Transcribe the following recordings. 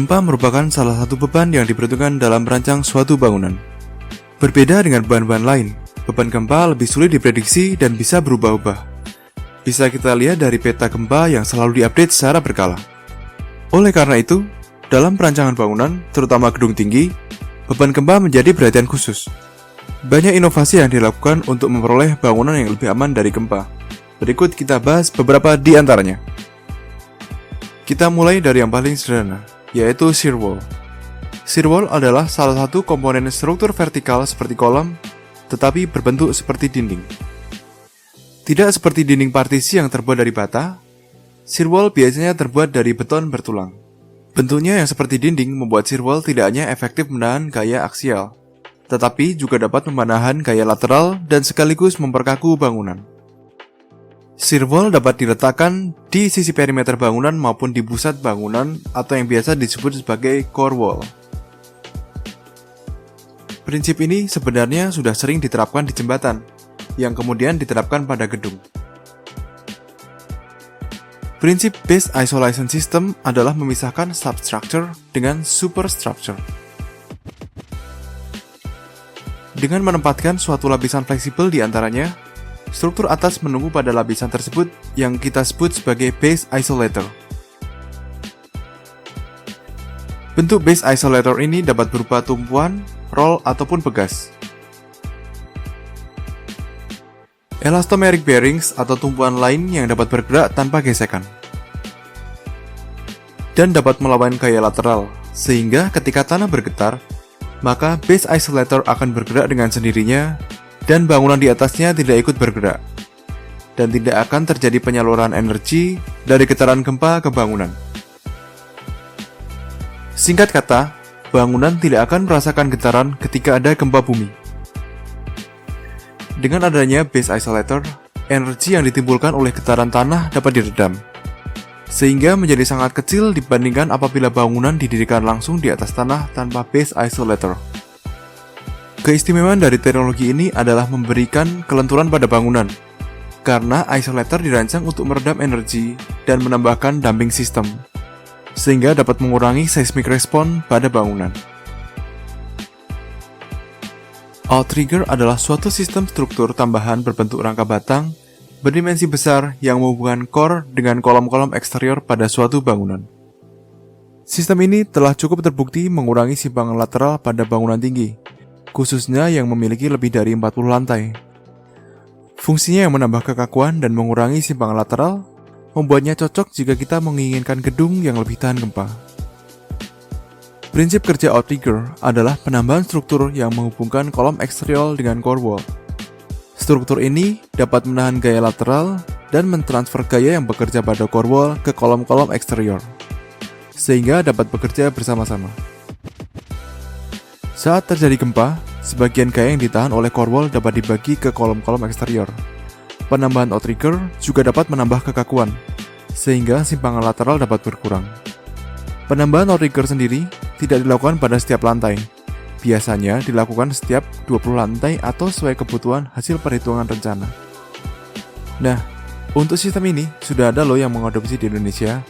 Gempa merupakan salah satu beban yang diperuntukkan dalam merancang suatu bangunan. Berbeda dengan beban-beban lain, beban gempa lebih sulit diprediksi dan bisa berubah-ubah. Bisa kita lihat dari peta gempa yang selalu diupdate secara berkala. Oleh karena itu, dalam perancangan bangunan, terutama gedung tinggi, beban gempa menjadi perhatian khusus. Banyak inovasi yang dilakukan untuk memperoleh bangunan yang lebih aman dari gempa. Berikut kita bahas beberapa di antaranya. Kita mulai dari yang paling sederhana, yaitu shear wall. Shear wall adalah salah satu komponen struktur vertikal seperti kolam, tetapi berbentuk seperti dinding. Tidak seperti dinding partisi yang terbuat dari bata, shear wall biasanya terbuat dari beton bertulang. Bentuknya yang seperti dinding membuat shear wall tidak hanya efektif menahan gaya aksial, tetapi juga dapat menahan gaya lateral dan sekaligus memperkaku bangunan. Shear wall dapat diletakkan di sisi perimeter bangunan maupun di pusat bangunan atau yang biasa disebut sebagai core wall. Prinsip ini sebenarnya sudah sering diterapkan di jembatan, yang kemudian diterapkan pada gedung. Prinsip base isolation system adalah memisahkan substructure dengan superstructure. Dengan menempatkan suatu lapisan fleksibel di antaranya, struktur atas menunggu pada lapisan tersebut yang kita sebut sebagai base isolator. Bentuk base isolator ini dapat berupa tumpuan, roll, ataupun pegas. Elastomeric bearings atau tumpuan lain yang dapat bergerak tanpa gesekan. Dan dapat melawan gaya lateral, sehingga ketika tanah bergetar, maka base isolator akan bergerak dengan sendirinya dan bangunan di atasnya tidak ikut bergerak, dan tidak akan terjadi penyaluran energi dari getaran gempa ke bangunan. Singkat kata, bangunan tidak akan merasakan getaran ketika ada gempa bumi. Dengan adanya base isolator, energi yang ditimbulkan oleh getaran tanah dapat diredam, sehingga menjadi sangat kecil dibandingkan apabila bangunan didirikan langsung di atas tanah tanpa base isolator. Keistimewaan dari teknologi ini adalah memberikan kelenturan pada bangunan, karena isolator dirancang untuk meredam energi dan menambahkan damping sistem, sehingga dapat mengurangi seismic response pada bangunan. Outrigger adalah suatu sistem struktur tambahan berbentuk rangka batang berdimensi besar yang menghubungkan core dengan kolom-kolom eksterior pada suatu bangunan. Sistem ini telah cukup terbukti mengurangi simpangan lateral pada bangunan tinggi, khususnya yang memiliki lebih dari 40 lantai. Fungsinya yang menambah kekakuan dan mengurangi simpangan lateral, membuatnya cocok jika kita menginginkan gedung yang lebih tahan gempa. Prinsip kerja outrigger adalah penambahan struktur yang menghubungkan kolom eksterior dengan core wall. Struktur ini dapat menahan gaya lateral dan mentransfer gaya yang bekerja pada core wall ke kolom-kolom eksterior, sehingga dapat bekerja bersama-sama. Saat terjadi gempa, sebagian gaya yang ditahan oleh core wall dapat dibagi ke kolom-kolom eksterior. Penambahan outrigger juga dapat menambah kekakuan, sehingga simpangan lateral dapat berkurang. Penambahan outrigger sendiri tidak dilakukan pada setiap lantai. Biasanya dilakukan setiap 20 lantai atau sesuai kebutuhan hasil perhitungan rencana. Nah, untuk sistem ini sudah ada loh yang mengadopsi di Indonesia.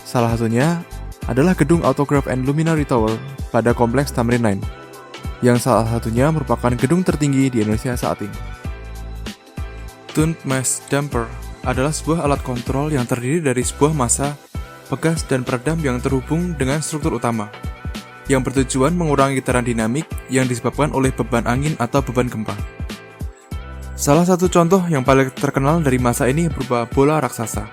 Salah satunya adalah gedung Autograph and Luminary Tower pada kompleks Tamrin 9. Yang salah satunya merupakan gedung tertinggi di Indonesia saat ini. Tuned Mass Damper adalah sebuah alat kontrol yang terdiri dari sebuah massa, pegas, dan peredam yang terhubung dengan struktur utama, yang bertujuan mengurangi getaran dinamik yang disebabkan oleh beban angin atau beban gempa. Salah satu contoh yang paling terkenal dari massa ini berupa bola raksasa.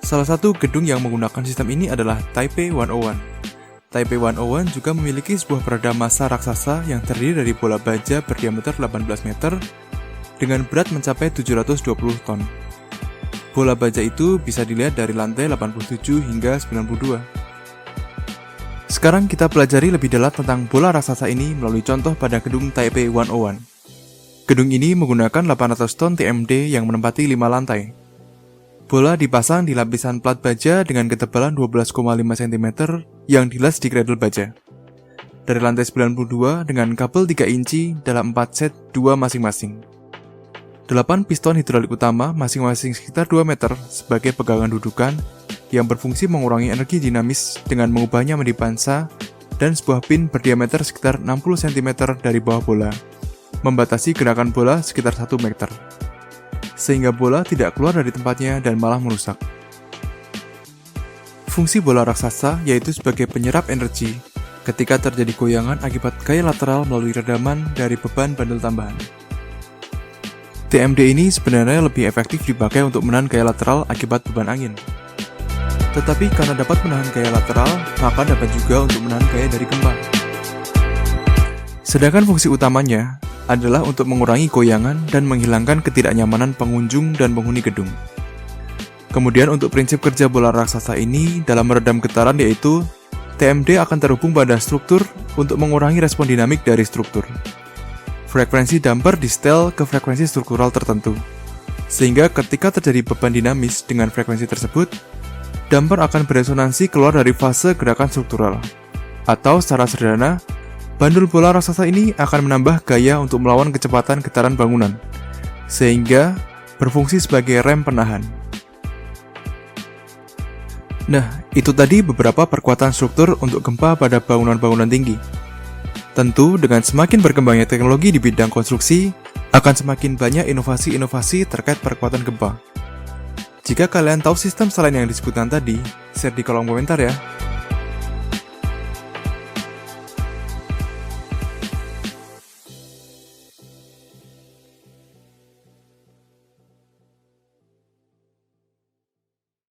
Salah satu gedung yang menggunakan sistem ini adalah Taipei 101. Taipei 101 juga memiliki sebuah peredam massa raksasa yang terdiri dari bola baja berdiameter 18 meter dengan berat mencapai 720 ton. Bola baja itu bisa dilihat dari lantai 87 hingga 92. Sekarang kita pelajari lebih dalam tentang bola raksasa ini melalui contoh pada gedung Taipei 101. Gedung ini menggunakan 800 ton TMD yang menempati 5 lantai. Bola dipasang di lapisan plat baja dengan ketebalan 12,5 cm yang dilas di cradle baja. Dari lantai 92 dengan kabel 3 inci dalam 4 set 2 masing-masing. 8 piston hidrolik utama masing-masing sekitar 2 meter sebagai pegangan dudukan yang berfungsi mengurangi energi dinamis dengan mengubahnya menjadi pansa dan sebuah pin berdiameter sekitar 60 cm dari bawah bola, membatasi gerakan bola sekitar 1 meter, sehingga bola tidak keluar dari tempatnya dan malah merusak. Fungsi bola raksasa yaitu sebagai penyerap energi ketika terjadi goyangan akibat gaya lateral melalui redaman dari beban bandul tambahan. TMD ini sebenarnya lebih efektif dipakai untuk menahan gaya lateral akibat beban angin. Tetapi karena dapat menahan gaya lateral, maka dapat juga untuk menahan gaya dari gempa. Sedangkan fungsi utamanya adalah untuk mengurangi goyangan dan menghilangkan ketidaknyamanan pengunjung dan penghuni gedung. Kemudian untuk prinsip kerja bola raksasa ini dalam meredam getaran yaitu TMD akan terhubung pada struktur untuk mengurangi respon dinamik dari struktur. Frekuensi damper disetel ke frekuensi struktural tertentu, sehingga ketika terjadi beban dinamis dengan frekuensi tersebut, damper akan beresonansi keluar dari fase gerakan struktural. Atau secara sederhana, bandul bola raksasa ini akan menambah gaya untuk melawan kecepatan getaran bangunan, sehingga berfungsi sebagai rem penahan. Nah, itu tadi beberapa perkuatan struktur untuk gempa pada bangunan-bangunan tinggi. Tentu, dengan semakin berkembangnya teknologi di bidang konstruksi, akan semakin banyak inovasi-inovasi terkait perkuatan gempa. Jika kalian tahu sistem selain yang disebutkan tadi, share di kolom komentar ya.